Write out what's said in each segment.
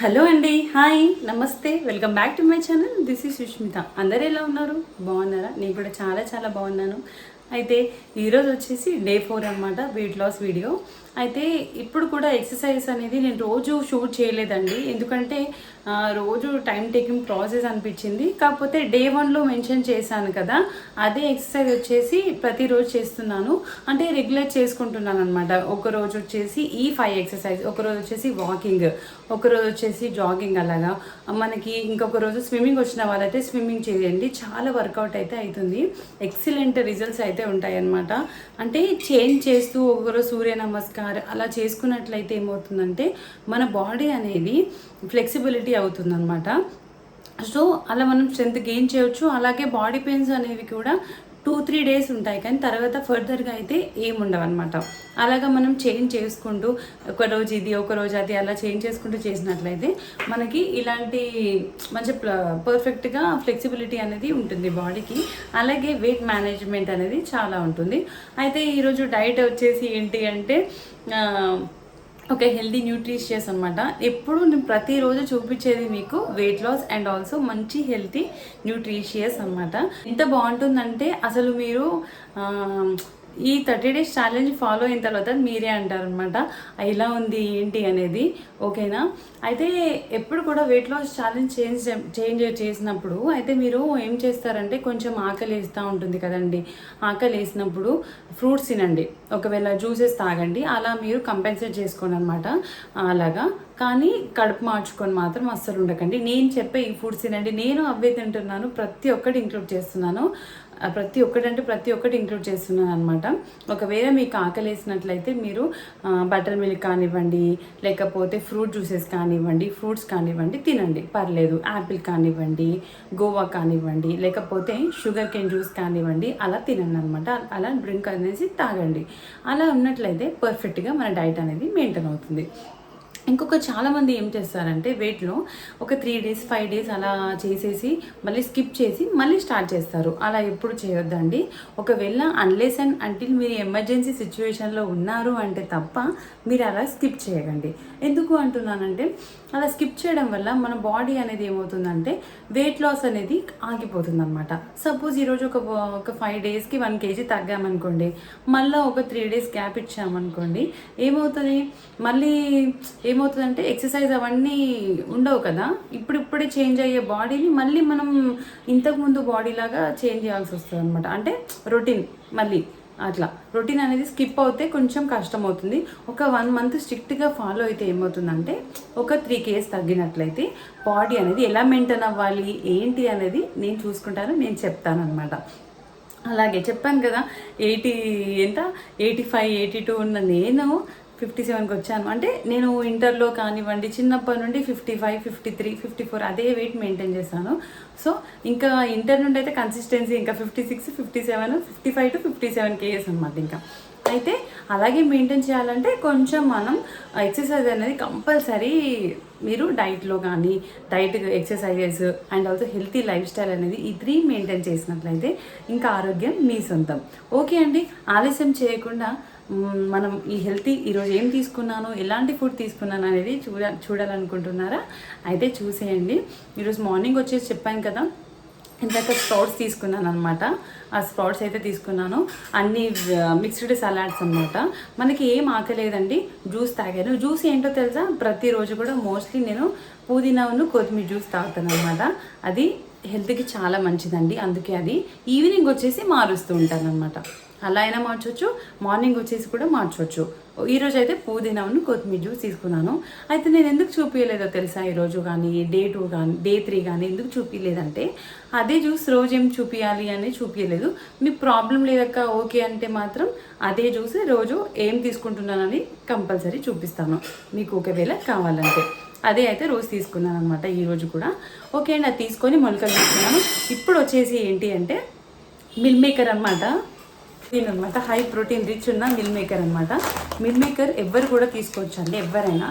Hello అండి, hi, నమస్తే, welcome back to my channel. This is Sushmita. అందరూ ఎలా ఉన్నారు? బాగున్నారా? నేను కూడా చాలా చాలా బాగున్నాను. అయితే ఈరోజు వచ్చేసి డే 4 అనమాట, వెయిట్ లాస్ వీడియో. అయితే ఇప్పుడు కూడా ఎక్సర్సైజ్ అనేది నేను రోజు షూట్ చేయలేదండి, ఎందుకంటే రోజు టైం టేకింగ్ ప్రాసెస్ అనిపించింది. కాకపోతే డే 1లో మెన్షన్ చేశాను కదా, అదే ఎక్సర్సైజ్ వచ్చేసి ప్రతిరోజు చేస్తున్నాను, అంటే రెగ్యులర్ చేసుకుంటున్నాను అనమాట. ఒకరోజు వచ్చేసి ఈ 5 ఎక్సర్సైజ్, ఒకరోజు వచ్చేసి వాకింగ్, ఒకరోజు వచ్చేసి జాగింగ్, అలాగా. మనకి ఇంకొక రోజు స్విమ్మింగ్ వచ్చిన వాళ్ళైతే స్విమ్మింగ్ చేయండి, చాలా వర్కౌట్ అయితే అవుతుంది, ఎక్సలెంట్ రిజల్ట్స్ అయితే ఉంటాయి అన్నమాట. అంటే చేంజ్ చేస్తూ ఒకరోజు సూర్య నమస్కారం అలా చేసుకున్నట్లయితే ఏమవుతుందంటే మన బాడీ అనేది ఫ్లెక్సిబిలిటీ అవుతుందన్నమాట. సో అలా మనం స్ట్రెంత్ గెయిన్ చేయొచ్చు. అలాగే బాడీ పెయిన్స్ అనేవి కూడా 2-3 డేస్ ఉంటాయి, కానీ తర్వాత ఫర్దర్గా అయితే ఏముండవు అనమాట. అలాగా మనం చేంజ్ చేసుకుంటూ ఒకరోజు ఇది ఒకరోజు అది అలా చేంజ్ చేసుకుంటూ చేసినట్లయితే మనకి ఇలాంటి మంచి పర్ఫెక్ట్గా ఫ్లెక్సిబిలిటీ అనేది ఉంటుంది బాడీకి. అలాగే వెయిట్ మేనేజ్మెంట్ అనేది చాలా ఉంటుంది. అయితే ఈరోజు డైట్ వచ్చేసి ఏంటి అంటే ఒక హెల్దీ న్యూట్రిషియస్ అనమాట. ఎప్పుడు నేను ప్రతిరోజు చూపించేది మీకు వెయిట్ లాస్ అండ్ ఆల్సో మంచి హెల్తీ న్యూట్రిషియస్ అనమాట. ఎంత బాగుంటుందంటే అసలు మీరు ఈ 30 డేస్ ఛాలెంజ్ ఫాలో అయిన తర్వాత మీరే అంటారనమాట ఎలా ఉంది ఏంటి అనేది. ఓకేనా? అయితే ఎప్పుడు కూడా వెయిట్ లాస్ ఛాలెంజ్ చేంజ్ చేసినప్పుడు అయితే మీరు ఏం చేస్తారంటే కొంచెం ఆకలి వేస్తూ ఉంటుంది కదండి. ఆకలి వేసినప్పుడు ఫ్రూట్స్ తినండి, ఒకవేళ జ్యూసెస్ తాగండి, అలా మీరు కంపెన్సేట్ చేసుకోండి అనమాట. అలాగా. కానీ కడుపు మార్చుకొని మాత్రం అస్సలు ఉండకండి. నేను చెప్పే ఈ ఫుడ్స్ తినండి, నేను అవే తింటున్నాను, ప్రతి ఒక్కటి ఇంక్లూడ్ చేస్తున్నాను. ప్రతి ఒక్కటి ఇంక్లూడ్ చేస్తున్నాను అనమాట. ఒకవేళ మీకు ఆకలి వేసినట్లయితే మీరు బటర్ మిల్క్ కానివ్వండి, లేకపోతే ఫ్రూట్ జ్యూసెస్ కానివ్వండి, ఫ్రూట్స్ కానివ్వండి, తినండి, పర్లేదు. యాపిల్ కానివ్వండి, గోవా కానివ్వండి, లేకపోతే షుగర్ కేన్ జ్యూస్ కానివ్వండి, అలా తినండి అనమాట. అలా డ్రింక్ అనేసి తాగండి. అలా ఉన్నట్లయితే పర్ఫెక్ట్గా మన డైట్ అనేది మెయింటైన్ అవుతుంది. ఇంకొక చాలామంది ఏం చేస్తారంటే వెయిట్లో ఒక 3 డేస్ 5 డేస్ అలా చేసేసి మళ్ళీ స్కిప్ చేసి మళ్ళీ స్టార్ట్ చేస్తారు. అలా ఎప్పుడు చేయొద్దండి. ఒకవేళ అన్లెస్ అండ్ అంటిల్ మీరు ఎమర్జెన్సీ సిచ్యువేషన్లో ఉన్నారు అంటే తప్ప మీరు అలా స్కిప్ చేయకండి. ఎందుకు అంటున్నానంటే అలా స్కిప్ చేయడం వల్ల మన బాడీ అనేది ఏమవుతుందంటే వెయిట్ లాస్ అనేది ఆగిపోతుంది అనమాట. సపోజ్ ఈరోజు ఒక 5 డేస్కి 1 kg తగ్గామనుకోండి, మళ్ళీ ఒక 3 డేస్ గ్యాప్ ఇచ్చామనుకోండి, ఏమవుతుంది మళ్ళీ ఏమవుతుందంటే ఎక్సర్సైజ్ అవన్నీ ఉండవు కదా. ఇప్పుడిప్పుడే చేంజ్ అయ్యే బాడీని మళ్ళీ మనం ఇంతకుముందు బాడీ లాగా చేంజ్ చేయాల్సి వస్తుంది అనమాట. అంటే రొటీన్ మళ్ళీ అట్లా రొటీన్ అనేది స్కిప్ అవుతే కొంచెం కష్టం అవుతుంది. ఒక 1 మంత్ స్ట్రిక్ట్గా ఫాలో అయితే ఏమవుతుందంటే ఒక 3 kg తగ్గినట్లయితే బాడీ అనేది ఎలా మెయింటైన్ అవ్వాలి ఏంటి అనేది నేను చూసుకుంటాను, నేను చెప్తాను అనమాట. అలాగే చెప్పాను కదా 85 82 ఉన్న నేను 57కి వచ్చాను. అంటే నేను ఇంటర్లో కానివ్వండి చిన్నప్పటి నుండి 55 53 54 అదే వెయిట్ మెయింటైన్ చేశాను. సో ఇంకా ఇంటర్ నుండి అయితే కన్సిస్టెన్సీ ఇంకా 56 57 55 to 57 kgs అనమాట. ఇంకా అయితే అలాగే మెయింటైన్ చేయాలంటే కొంచెం మనం ఎక్సర్సైజ్ అనేది కంపల్సరీ మీరు డైట్లో కానీ diet exercises and also healthy life style అనేది ఈ 3 మెయింటైన్ చేసినట్లయితే ఇంకా ఆరోగ్యం మీ సొంతం. ఓకే అండి, ఆలస్యం చేయకుండా మనం ఈ హెల్తీ ఈరోజు ఏం తీసుకున్నాను, ఎలాంటి ఫుడ్ తీసుకున్నాను అనేది చూడాలనుకుంటున్నారా? అయితే చూసేయండి. ఈరోజు మార్నింగ్ వచ్చేసి చెప్పాను కదా, ఇందాక స్ప్రౌట్స్ తీసుకున్నాను అనమాట. ఆ స్ప్రౌట్స్ అయితే తీసుకున్నాను, అన్ని మిక్స్డ్ సలాడ్స్ అనమాట. మనకి ఏం ఆకలేదండి, జ్యూస్ తాగాను. జ్యూస్ ఏంటో తెలుసా, ప్రతిరోజు కూడా మోస్ట్లీ నేను పుదీనాను కొత్తిమీర జ్యూస్ తాగుతాను అనమాట. అది హెల్త్కి చాలా మంచిదండి, అందుకే అది ఈవినింగ్ వచ్చేసి మారుస్తూ ఉంటాను అనమాట. అలా అయినా మార్చవచ్చు, మార్నింగ్ వచ్చేసి కూడా మార్చవచ్చు. ఈరోజు అయితే పుదీనాను కొత్తిమీర జ్యూస్ తీసుకున్నాను. అయితే నేను ఎందుకు చూపించలేదో తెలుసా, ఈరోజు కానీ డే 2 కానీ డే 3 కానీ ఎందుకు చూపించలేదంటే అదే జ్యూస్ రోజు ఏం చూపించాలి అని చూపించలేదు. మీకు ప్రాబ్లం లేదక్క ఓకే అంటే మాత్రం అదే జ్యూస్ రోజు ఏం తీసుకుంటున్నానని కంపల్సరీ చూపిస్తాను మీకు, ఒకవేళ కావాలంటే. అదే అయితే రోజు తీసుకున్నాను అనమాట ఈరోజు కూడా. ఓకే అండి, అది తీసుకొని మొలకలు తీసుకున్నాను. ఇప్పుడు వచ్చేసి ఏంటి అంటే మిల్ మేకర్ అనమాట, హై ప్రోటీన్ రిచ్ ఉన్న మిల్ మేకర్ అనమాట. మిల్ మేకర్ ఎవరు కూడా తీసుకోవచ్చు అండి, ఎవరైనా.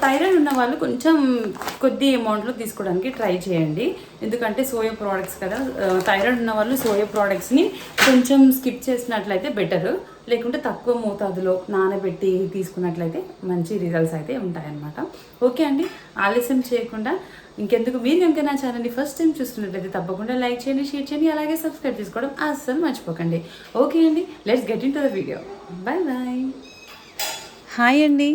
థైరాయిడ్ ఉన్న వాళ్ళు కొంచెం కొద్ది అమౌంట్లో తీసుకోవడానికి ట్రై చేయండి, ఎందుకంటే సోయా ప్రోడక్ట్స్ కదా. థైరాయిడ్ ఉన్న వాళ్ళు సోయా ప్రోడక్ట్స్ని కొంచెం స్కిప్ చేసినట్లయితే బెటర్, లేకుంటే తక్కువ మోతాదులో నానబెట్టి తీసుకున్నట్లయితే మంచి రిజల్ట్స్ అయితే ఉంటాయన్నమాట. ఓకే అండి, ఆలస్యం చేయకుండా ఇంకెందుకు, మీరు కనుక నా ఛానల్ని ఫస్ట్ టైం చూస్తున్నట్లయితే తప్పకుండా లైక్ చేయండి, షేర్ చేయండి, అలాగే సబ్స్క్రైబ్ చేసుకోవడం అస్సలు మర్చిపోకండి. ఓకే అండి, let's get into the video. Bye bye. Hi అండి,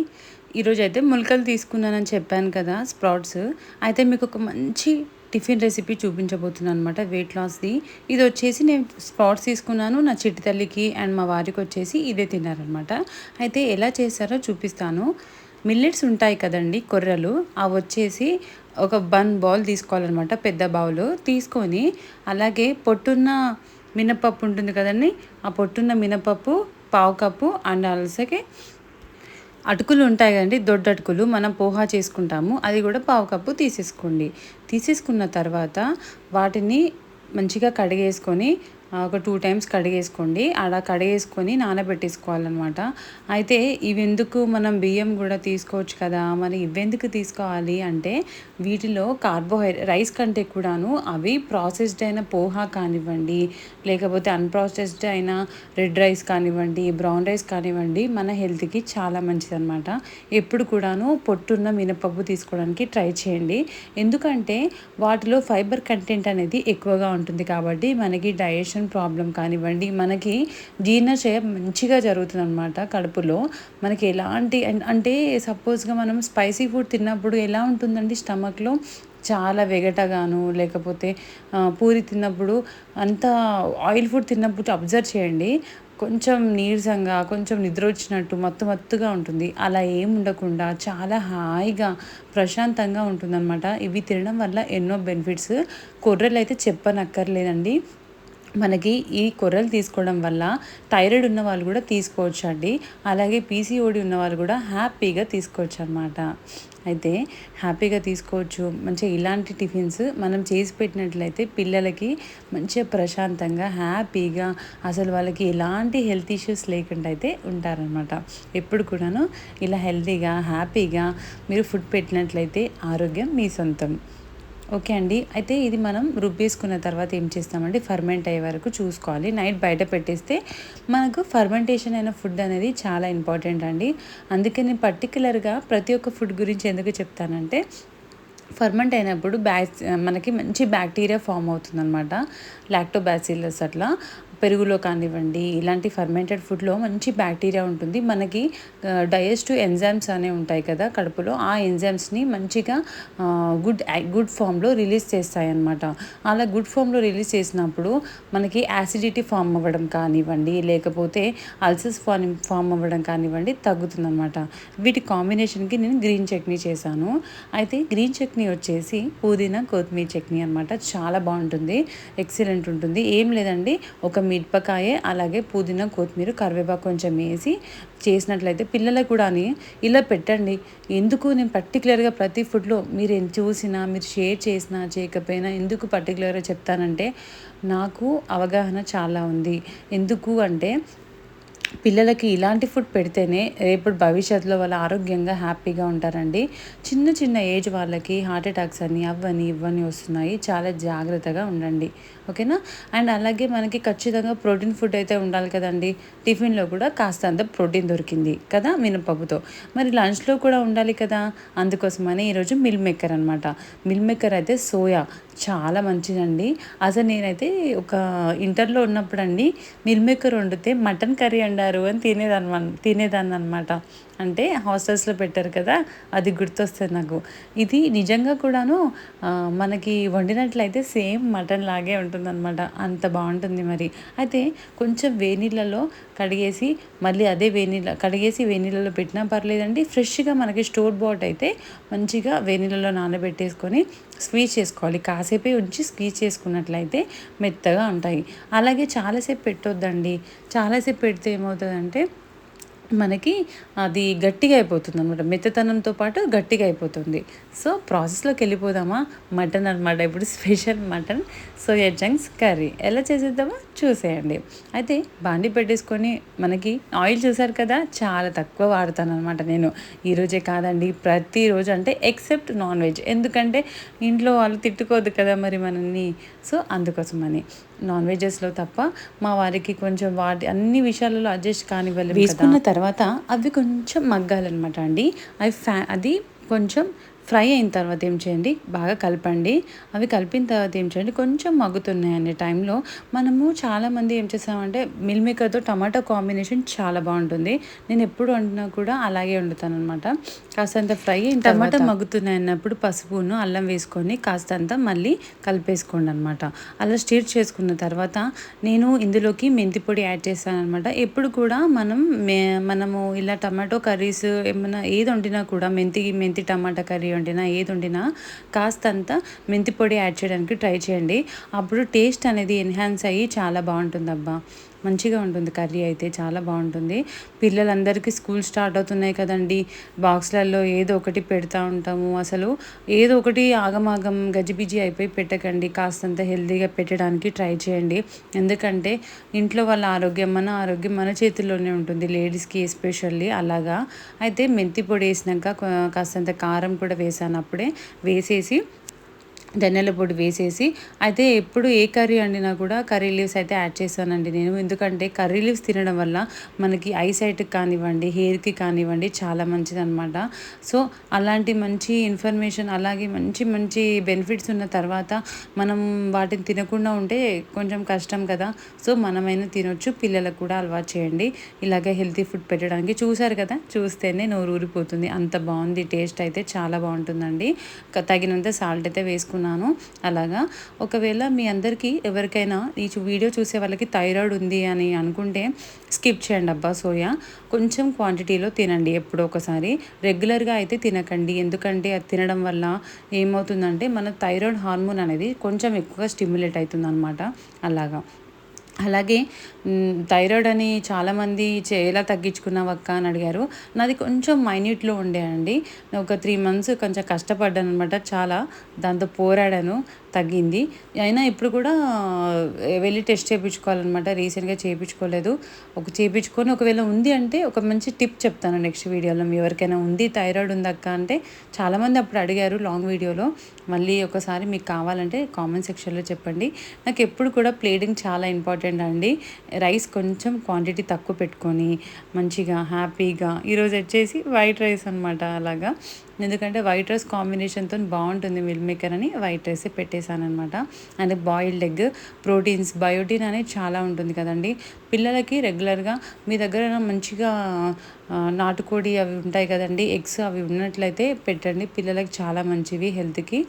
ఈరోజు అయితే మొలకలు తీసుకున్నానని చెప్పాను కదా, స్ప్రౌట్స్. అయితే మీకు ఒక మంచి టిఫిన్ రెసిపీ చూపించబోతున్నాను అనమాట, వెయిట్ లాస్ది. ఇది వచ్చేసి నేను స్ప్రౌట్స్ తీసుకున్నాను, నా చిట్టి తల్లికి అండ్ మా వారికి వచ్చేసి ఇదే తిన్నారనమాట. అయితే ఎలా చేస్తారో చూపిస్తాను. మిల్లెట్స్ ఉంటాయి కదండి, కొర్రలు, అవి వచ్చేసి ఒక బౌల్ తీసుకోవాలన్నమాట, పెద్ద బౌల్ తీసుకొని, అలాగే పొట్టున్న మినపప్పు ఉంటుంది కదండి, ఆ పొట్టున్న మినపప్పు 1/2 కప్పు, అండ్ అలాగే అటుకులు ఉంటాయి కదండి, దొడ్డు అటుకులు మనం పోహా చేసుకుంటాము, అది కూడా 1/2 కప్పు తీసేసుకోండి. తీసేసుకున్న తర్వాత వాటిని మంచిగా కడిగేసుకొని ఒక 2 టైమ్స్ కడిగేసుకోండి. అలా కడిగేసుకొని నానబెట్టేసుకోవాలన్నమాట. అయితే ఇవెందుకు, మనం బియ్యం కూడా తీసుకోవచ్చు కదా, మరి ఇవెందుకు తీసుకోవాలి అంటే, వీటిలో రైస్ కంటే కూడాను అవి ప్రాసెస్డ్ అయిన పోహా కానివ్వండి, లేకపోతే అన్ప్రాసెస్డ్ అయిన రెడ్ రైస్ కానివ్వండి, బ్రౌన్ రైస్ కానివ్వండి, మన హెల్త్కి చాలా మంచిదన్నమాట. ఎప్పుడు కూడాను పొట్టున్న మినపప్పు తీసుకోవడానికి ట్రై చేయండి, ఎందుకంటే వాటిలో ఫైబర్ కంటెంట్ అనేది ఎక్కువగా ఉంటుంది కాబట్టి మనకి డైజెషన్ ప్రాబ్లం కానివ్వండి, మనకి జీర్ణచయ మంచిగా జరుగుతుంది అనమాట కడుపులో. మనకి ఎలాంటి అంటే సపోజ్గా మనం స్పైసీ ఫుడ్ తిన్నప్పుడు ఎలా ఉంటుందండి స్టమక్లో, చాలా వెగటగాను, లేకపోతే పూరి తిన్నప్పుడు, అంత ఆయిల్ ఫుడ్ తిన్నప్పుడు అబ్జర్వ్ చేయండి, కొంచెం నీరసంగా, కొంచెం నిద్ర వచ్చినట్టు మత్తుగా ఉంటుంది. అలా ఏం ఉండకుండా చాలా హాయిగా ప్రశాంతంగా ఉంటుందన్నమాట. ఇవి తినడం వల్ల ఎన్నో బెనిఫిట్స్, కొర్రలు అయితే చెప్పనక్కర్లేదండి. మనకి ఈ కొర్రలు తీసుకోవడం వల్ల థైరాయిడ్ ఉన్న వాళ్ళు కూడా తీసుకోవచ్చు అండి, అలాగే పీసీఓడి ఉన్న వాళ్ళు కూడా హ్యాపీగా తీసుకోవచ్చు అనమాట. అయితే హ్యాపీగా తీసుకోవచ్చు. మంచిగా ఇలాంటి టిఫిన్స్ మనం చేసి పెట్టినట్లయితే పిల్లలకి మంచిగా ప్రశాంతంగా హ్యాపీగా, అసలు వాళ్ళకి ఎలాంటి హెల్త్ ఇష్యూస్ లేకుండా అయితే ఉంటారనమాట. ఎప్పుడు కూడాను ఇలా హెల్తీగా హ్యాపీగా మీరు ఫుడ్ పెట్టినట్లయితే ఆరోగ్యం మీ సొంతం. ఓకే అండి, అయితే ఇది మనం రుబ్బేసుకున్న తర్వాత ఏం చేస్తామంటే, ఫర్మెంట్ అయ్యే వరకు చూసుకోవాలి. నైట్ బయట పెట్టేస్తే మనకు ఫర్మెంటేషన్ అయిన ఫుడ్ అనేది చాలా ఇంపార్టెంట్ అండి. అందుకే నేను పర్టికులర్గా ప్రతి ఒక్క ఫుడ్ గురించి ఎందుకు చెప్తానంటే, ఫర్మెంట్ అయినప్పుడు మనకి మంచి బ్యాక్టీరియా ఫామ్ అవుతుందన్నమాట, లాక్టోబాసిల్లస్. అట్లా పెరుగులో కానివ్వండి, ఇలాంటి ఫర్మెంటెడ్ ఫుడ్లో మంచి బ్యాక్టీరియా ఉంటుంది. మనకి డైజెస్టివ్ ఎంజైమ్స్ అనేవి ఉంటాయి కదా కడుపులో, ఆ ఎంజైమ్స్ని మంచిగా గుడ్ ఫామ్లో రిలీజ్ చేస్తాయి అన్నమాట. అలా గుడ్ ఫామ్లో రిలీజ్ చేసినప్పుడు మనకి యాసిడిటీ ఫామ్ అవ్వడం కానివ్వండి, లేకపోతే అల్సర్స్ ఫామ్ అవ్వడం కానివ్వండి తగ్గుతుందన్నమాట. వీటి కాంబినేషన్కి నేను గ్రీన్ చట్నీ చేశాను. అయితే గ్రీన్ చట్నీ వచ్చేసి పుదీనా కొత్తిమీర చట్నీ అనమాట, చాలా బాగుంటుంది, ఎక్సలెంట్ ఉంటుంది. ఏం లేదండి, ఒక మిరపకాయ, అలాగే పుదీనా కొత్తిమీర కరివేపాకు కొంచెం వేసి చేసినట్లయితే పిల్లలకు కూడా ఇలా పెట్టండి. ఎందుకు నేను పర్టికులర్గా ప్రతి ఫుడ్లో మీరు చూసినా, మీరు షేర్ చేసినా చేయకపోయినా ఎందుకు పర్టికులర్గా చెప్తానంటే, నాకు అవగాహన చాలా ఉంది. ఎందుకు అంటే, పిల్లలకి ఇలాంటి ఫుడ్ పెడితేనే రేపు భవిష్యత్తులో వాళ్ళు ఆరోగ్యంగా హ్యాపీగా ఉంటారండి. చిన్న ఏజ్ వాళ్ళకి హార్ట్ అటాక్స్ అని అవ్వని ఇవ్వని వస్తున్నాయి, చాలా జాగ్రత్తగా ఉండండి, ఓకేనా. అండ్ అలాగే మనకి ఖచ్చితంగా ప్రోటీన్ ఫుడ్ అయితే ఉండాలి కదండి. టిఫిన్లో కూడా కాస్తంత ప్రోటీన్ దొరికింది కదా మినపప్పుతో, మరి లంచ్లో కూడా ఉండాలి కదా. అందుకోసమని ఈరోజు మిల్ మేకర్ అనమాట. మిల్ మేకర్ అయితే సోయా, చాలా మంచిదండి. అసలు నేనైతే ఒక ఇంటర్లో ఉన్నప్పుడు అండి, మిల్ మేకర్ వండితే మటన్ కర్రీ వండారు అని తినేదాన్ని అనమాట. అంటే హాస్టల్స్లో పెట్టారు కదా, అది గుర్తొస్తుంది నాకు. ఇది నిజంగా కూడాను మనకి వండినట్లయితే సేమ్ మటన్ లాగే ఉంటుందన్నమాట, అంత బాగుంటుంది. మరి అయితే కొంచెం వేనీళ్ళలో కడిగేసి, మళ్ళీ అదే కడిగేసి వేనీళ్ళలో పెట్టినా పర్లేదండి. ఫ్రెష్గా మనకి స్టోర్ బాట్ అయితే మంచిగా వేనీళ్ళలో నానబెట్టేసుకొని స్క్వీజ్ చేసుకోవాలి. కాసేపే ఉంచి స్క్వీజ్ చేసుకున్నట్లయితే మెత్తగా ఉంటాయి. అలాగే చాలాసేపు పెట్టొద్దండి, చాలాసేపు పెడితే ఏమవుతుందంటే మనకి అది గట్టిగా అయిపోతుంది అనమాట, మెత్తతనంతో పాటు గట్టిగా అయిపోతుంది. సో ప్రాసెస్లోకి వెళ్ళిపోదామా. మటన్ అనమాట, ఇప్పుడు special mutton soya chunks curry ఎలా చేసేద్దామో చూసేయండి. అయితే బాండి పెట్టేసుకొని, మనకి ఆయిల్ చూసారు కదా, చాలా తక్కువ వాడతాను అనమాట నేను. ఈరోజే కాదండి, ప్రతిరోజు, అంటే ఎక్సెప్ట్ నాన్ వెజ్, ఎందుకంటే ఇంట్లో వాళ్ళు తిట్టుకోవద్దు కదా మరి మనల్ని. సో అందుకోసమని నాన్ వెజెస్లో తప్ప మా వారికి కొంచెం వాటి అన్ని విషయాలలో అడ్జస్ట్ కానివ్వలేదు. వేసుకున్న తర్వాత అవి కొంచెం మగ్గాలన్నమాట అండి. అది కొంచెం ఫ్రై అయిన తర్వాత ఏం చేయండి, బాగా కలపండి. అవి కలిపిన తర్వాత ఏం చేయండి, కొంచెం మగ్గుతున్నాయి అనే టైంలో మనము చాలామంది ఏం చేస్తామంటే మిల్ మేకర్తో టమాటో కాంబినేషన్ చాలా బాగుంటుంది. నేను ఎప్పుడు వండినా కూడా అలాగే వండుతాను అనమాట. కాస్తంత ఫ్రై అయిన టమాటా మగ్గుతున్నాయి అన్నప్పుడు పసుపును అల్లం వేసుకొని కాస్తంత మళ్ళీ కలిపేసుకోండి అనమాట. అలా స్టిర్ చేసుకున్న తర్వాత నేను ఇందులోకి మెంతి పొడి యాడ్ చేస్తాను అనమాట. ఎప్పుడు కూడా మనము ఇలా టమాటో కర్రీస్ ఏమైనా ఏది వండినా కూడా మెంతి టమాటా కర్రీ వండినా ఏది వండినా కాస్తంత మెంతి పొడి యాడ్ చేయడానికి ట్రై చేయండి. అప్పుడు టేస్ట్ అనేది ఎన్హాన్స్ అయ్యి చాలా బాగుంటుంది అబ్బా, మంచిగా ఉంటుంది కర్రీ అయితే, చాలా బాగుంటుంది. పిల్లలందరికీ స్కూల్ స్టార్ట్ అవుతున్నాయి కదండి, బాక్స్లలో ఏదో ఒకటి పెడతా ఉంటాము. అసలు ఏదో ఒకటి ఆగమాగం గజిబిజి అయిపోయి పెట్టకండి, కాస్తంత హెల్తీగా పెట్టడానికి ట్రై చేయండి. ఎందుకంటే ఇంట్లో వాళ్ళ ఆరోగ్యం, మన ఆరోగ్యం మన చేతుల్లోనే ఉంటుంది, లేడీస్కి ఎస్పెషల్లీ. అలాగా అయితే మెంతి పొడి వేసినాక కాస్తంత కారం కూడా వేసాను, అప్పుడే వేసేసి ధనియాల పొడి వేసేసి, అయితే ఎప్పుడు ఏ కర్రీ వండినా కూడా కర్రీ లీవ్స్ అయితే యాడ్ చేస్తానండి నేను. ఎందుకంటే కర్రీ లీవ్స్ తినడం వల్ల మనకి ఐసైట్కి కానివ్వండి, హెయిర్కి కానివ్వండి చాలా మంచిదన్నమాట. సో అలాంటి మంచి ఇన్ఫర్మేషన్, అలాగే మంచి మంచి బెనిఫిట్స్ ఉన్న తర్వాత మనం వాటిని తినకుండా ఉంటే కొంచెం కష్టం కదా. సో మనమైనా తినొచ్చు, పిల్లలకు కూడా అలవాటు చేయండి ఇలాగే హెల్తీ ఫుడ్ పెట్టడానికి. చూసారు కదా, చూస్తేనే నోరు ఊరిపోతుంది, అంత బాగుంది, టేస్ట్ అయితే చాలా బాగుంటుందండి. తగినంత సాల్ట్ అయితే వేసుకున్నాను. అలాగా ఒకవేళ మీ అందరికీ ఎవరికైనా ఈ వీడియో చూసే వాళ్ళకి థైరాయిడ్ ఉంది అని అనుకుంటే స్కిప్ చేయండి అబ్బా. సోయా కొంచెం క్వాంటిటీలో తినండి, ఎప్పుడో ఒకసారి, రెగ్యులర్గా అయితే తినకండి. ఎందుకంటే అది తినడం వల్ల ఏమవుతుందంటే మన థైరాయిడ్ హార్మోన్ అనేది కొంచెం ఎక్కువగా స్టిమ్యులేట్ అవుతుంది అనమాట. అలాగే థైరాయిడ్ అని చాలామంది ఎలా తగ్గించుకున్నావు అక్క అని అడిగారు. నాది కొంచెం మైన్యూట్లో ఉండే అండి. ఒక 3 months కొంచెం కష్టపడ్డాను అనమాట, చాలా దాంతో పోరాడాను, తగ్గింది. అయినా ఇప్పుడు కూడా వెళ్ళి టెస్ట్ చేయించుకోవాలన్నమాట. రీసెంట్గా చేయించుకోలేదు, చేయించుకొని ఒకవేళ ఉంది అంటే ఒక మంచి టిప్ చెప్తాను నెక్స్ట్ వీడియోలో. ఎవరికైనా ఉంది థైరాయిడ్ ఉందక్క అంటే, చాలామంది అప్పుడు అడిగారు లాంగ్ వీడియోలో. మళ్ళీ ఒకసారి మీకు కావాలంటే కామెంట్ సెక్షన్లో చెప్పండి. నాకు ఎప్పుడు కూడా ప్లేటింగ్ చాలా ఇంపార్టెంట్ అండి. రైస్ కొంచెం క్వాంటిటీ తక్కువ పెట్టుకొని మంచిగా హ్యాపీగా, ఈరోజు వచ్చేసి వైట్ రైస్ అనమాట. అలాగా ఎందుకంటే వైట్ రైస్ కాంబినేషన్తో బాగుంటుంది మిల్ మేకర్ అని వైట్ రైస్ పెట్టేశాను అనమాట. And boiled egg, proteins, biotin అనేది చాలా ఉంటుంది కదండి. పిల్లలకి రెగ్యులర్గా మీ దగ్గర మంచిగా నాటుకోడి అవి ఉంటాయి కదండి, ఎగ్స్ అవి ఉన్నట్లయితే పెట్టండి, పిల్లలకి చాలా మంచివి హెల్త్కి.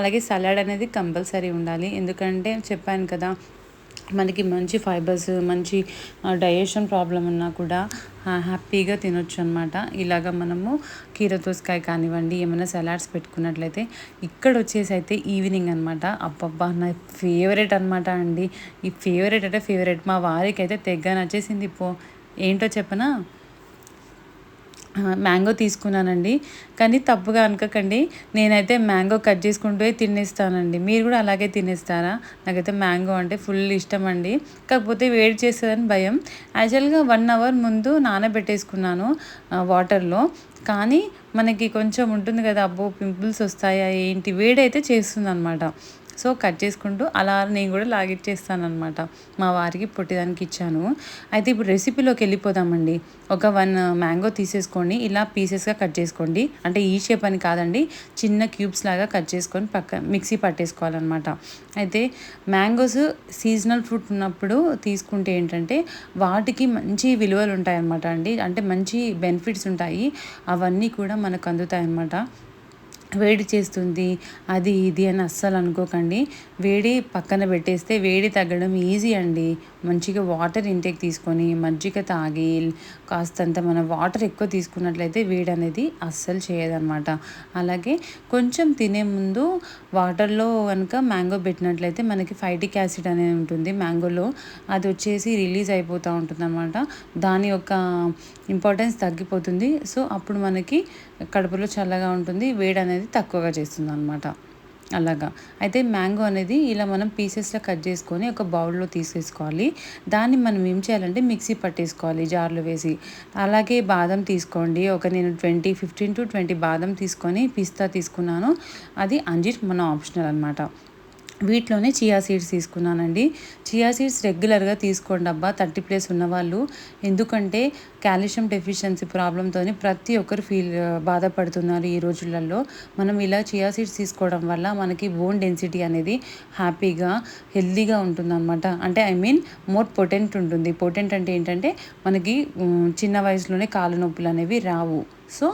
అలాగే సలాడ్ అనేది కంపల్సరీ ఉండాలి. ఎందుకంటే చెప్పాను కదా, మనకి మంచి ఫైబర్స్, మంచి డైజెషన్ ప్రాబ్లం ఉన్నా కూడా హ్యాపీగా తినొచ్చు అనమాట. ఇలాగ మనము కీర దోసకాయ కానివ్వండి, ఏమైనా సలాడ్స్ పెట్టుకున్నట్లయితే. ఇక్కడ వచ్చేసి అయితే ఈవినింగ్ అనమాట. అబ్బబ్బా నా ఫేవరెట్ అనమాట అండి, ఈ ఫేవరెట్ అంటే ఫేవరెట్. మా వారికి అయితే తెగ నచ్చేసింది. ఏంటో చెప్పనా, మ్యాంగో తీసుకున్నానండి. కానీ తప్పుగా అనుకోకండి, నేనైతే మ్యాంగో కట్ చేసుకుంటూ తినేస్తానండి. మీరు కూడా అలాగే తినేస్తారా? నాకైతే మ్యాంగో అంటే ఫుల్ ఇష్టం అండి. కాకపోతే వేడి చేస్తుందని భయం. యాక్చువల్గా 1 hour ముందు నానబెట్టేసుకున్నాను వాటర్లో. కానీ మనకి కొంచెం ఉంటుంది కదా, అబ్బో పింపుల్స్ వస్తాయా ఏంటి, వేడైతే చేస్తుంది అనమాట. సో కట్ చేసుకుంటూ అలా నేను కూడా లాగిచ్చేస్తాను అనమాట. మా వారికి పొట్టిదానికి ఇచ్చాను. అయితే ఇప్పుడు రెసిపీలోకి వెళ్ళిపోదామండి. ఒక 1 మ్యాంగో తీసేసుకొని ఇలా పీసెస్గా కట్ చేసుకోండి. అంటే ఈ షేప్ అని కాదండి, చిన్న క్యూబ్స్ లాగా కట్ చేసుకొని మిక్సీ పట్టేసుకోవాలన్నమాట. అయితే మ్యాంగోస్ సీజనల్ ఫ్రూట్ ఉన్నప్పుడు తీసుకుంటే ఏంటంటే వాటికి మంచి విలువలు ఉంటాయన్నమాట అండి. అంటే మంచి బెనిఫిట్స్ ఉంటాయి, అవన్నీ కూడా మనకు అందుతాయి అన్నమాట. వేడి చేస్తుంది అది ఇది అని అస్సలు అనుకోకండి. వేడి పక్కన పెట్టేస్తే వేడి తగ్గడం ఈజీ అండి. మంచిగా వాటర్ ఇంటేక్ తీసుకొని మజ్జిగ తాగి కాస్తంత మనం వాటర్ ఎక్కువ తీసుకున్నట్లయితే వేడి అనేది అస్సలు చేయదన్నమాట. అలాగే కొంచెం తినే ముందు వాటర్లో కనుక మ్యాంగో పెట్టినట్లయితే మనకి ఫైటిక్ యాసిడ్ అనేది ఉంటుంది మ్యాంగోలో, అది వచ్చేసి రిలీజ్ అయిపోతూ ఉంటుంది అనమాట. దాని యొక్క ఇంపార్టెన్స్ తగ్గిపోతుంది. సో అప్పుడు మనకి కడుపులో చల్లగా ఉంటుంది, వేడి అనేది తక్కువగా చేస్తుంది అనమాట. అలాగా అయితే మ్యాంగో అనేది ఇలా మనం పీసెస్లో కట్ చేసుకొని ఒక బౌల్లో తీసేసుకోవాలి. దాన్ని మనం ఏం చేయాలంటే మిక్సీ పట్టేసుకోవాలి జార్లో వేసి. అలాగే బాదం తీసుకోండి, నేను 15 to 20 బాదం తీసుకొని పిస్తా తీసుకున్నాను. అది అంజీర్ మన ఆప్షనల్ అనమాట. వీటిలోనే చియా సీడ్స్ తీసుకున్నానండి. చియా సీడ్స్ రెగ్యులర్గా తీసుకోండి అబ్బా 30+ ఉన్నవాళ్ళు. ఎందుకంటే కాల్షియం డెఫిషియన్సీ ప్రాబ్లంతో ప్రతి ఒక్కరు బాధపడుతున్నారు ఈ రోజులలో. మనం ఇలా చియా సీడ్స్ తీసుకోవడం వల్ల మనకి బోన్ డెన్సిటీ అనేది హ్యాపీగా హెల్తీగా ఉంటుందన్నమాట. అంటే మోర్ పొటెంట్ ఉంటుంది. పొటెంట్ అంటే ఏంటంటే మనకి చిన్న వయసులోనే కాళ్ళ నొప్పులు అనేవి రావు. సో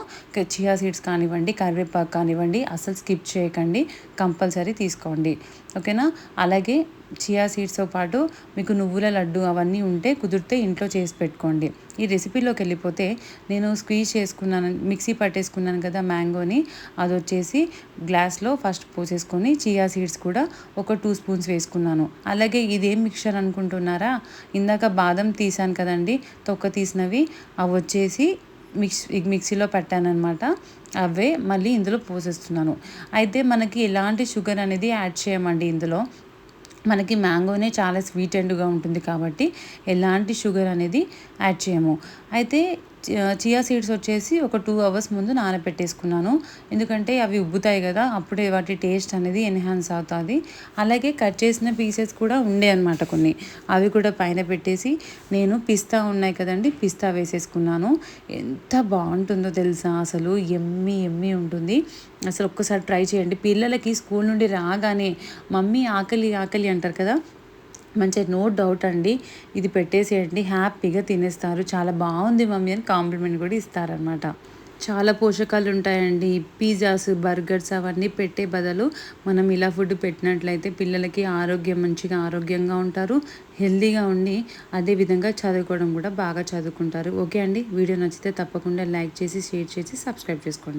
చియా సీడ్స్ కానివ్వండి, కరివేపాకు కానివ్వండి, అసలు స్కిప్ చేయకండి, కంపల్సరీ తీసుకోండి. ఓకేనా. అలాగే చియా సీడ్స్తో పాటు మీకు నువ్వుల లడ్డు అవన్నీ ఉంటే కుదిరితే ఇంట్లో చేసి పెట్టుకోండి. ఈ రెసిపీలోకి వెళ్ళిపోతే నేను స్క్వీజ్ చేసుకున్నాను, మిక్సీ పట్టేసుకున్నాను కదా మ్యాంగోని, అది వచ్చేసి గ్లాస్లో ఫస్ట్ పోసేసుకొని చియా సీడ్స్ కూడా ఒక 2 స్పూన్స్ వేసుకున్నాను. అలాగే ఇదేం మిక్చర్ అనుకుంటున్నారా, ఇందాక బాదం తీసాను కదండి తొక్క తీసినవి, అవి వచ్చేసి మిక్సీలో పెట్టానన్నమాట. అవే మళ్ళీ ఇందులో పోసేస్తున్నాను. అయితే మనకి ఎలాంటి షుగర్ అనేది యాడ్ చేయమండి ఇందులో. మనకి మ్యాంగోనే చాలా స్వీట్ అండ్గా ఉంటుంది కాబట్టి ఎలాంటి షుగర్ అనేది యాడ్ చేయము. అయితే చియా సీడ్స్ వచ్చేసి ఒక 2 అవర్స్ ముందు నానబెట్టేసుకున్నాను. ఎందుకంటే అవి ఉబ్బుతాయి కదా, అప్పుడే వాటి టేస్ట్ అనేది ఎన్హాన్స్ అవుతుంది. అలాగే కట్ చేసిన పీసెస్ కూడా ఉండే అనమాట కొన్ని, అవి కూడా పైన పెట్టేసి నేను పిస్తా ఉన్నాయి కదండి, పిస్తా వేసేసుకున్నాను. ఎంత బాగుంటుందో తెలుసా, అసలు ఎమ్మి ఎమ్మి ఉంటుంది. అసలు ఒక్కసారి ట్రై చేయండి. పిల్లలకి స్కూల్ నుండి రాగానే మమ్మీ ఆకలి ఆకలి అంటారు కదా, మంచిగా నో డౌట్ అండి ఇది పెట్టేసేయండి, హ్యాపీగా తినేస్తారు. చాలా బాగుంది మమ్మీ అని కాంప్లిమెంట్ కూడా ఇస్తారనమాట. చాలా పోషకాలు ఉంటాయండి. పిజ్జాస్, బర్గర్స్ అవన్నీ పెట్టే బదులు మనం ఇలా ఫుడ్ పెట్టినట్లయితే పిల్లలకి మంచిగా ఆరోగ్యంగా ఉంటారు, హెల్తీగా ఉండి అదేవిధంగా చదువుకోవడం కూడా బాగా చదువుకుంటారు. ఓకే అండి, వీడియో నచ్చితే తప్పకుండా లైక్ చేసి షేర్ చేసి సబ్స్క్రైబ్ చేసుకోండి.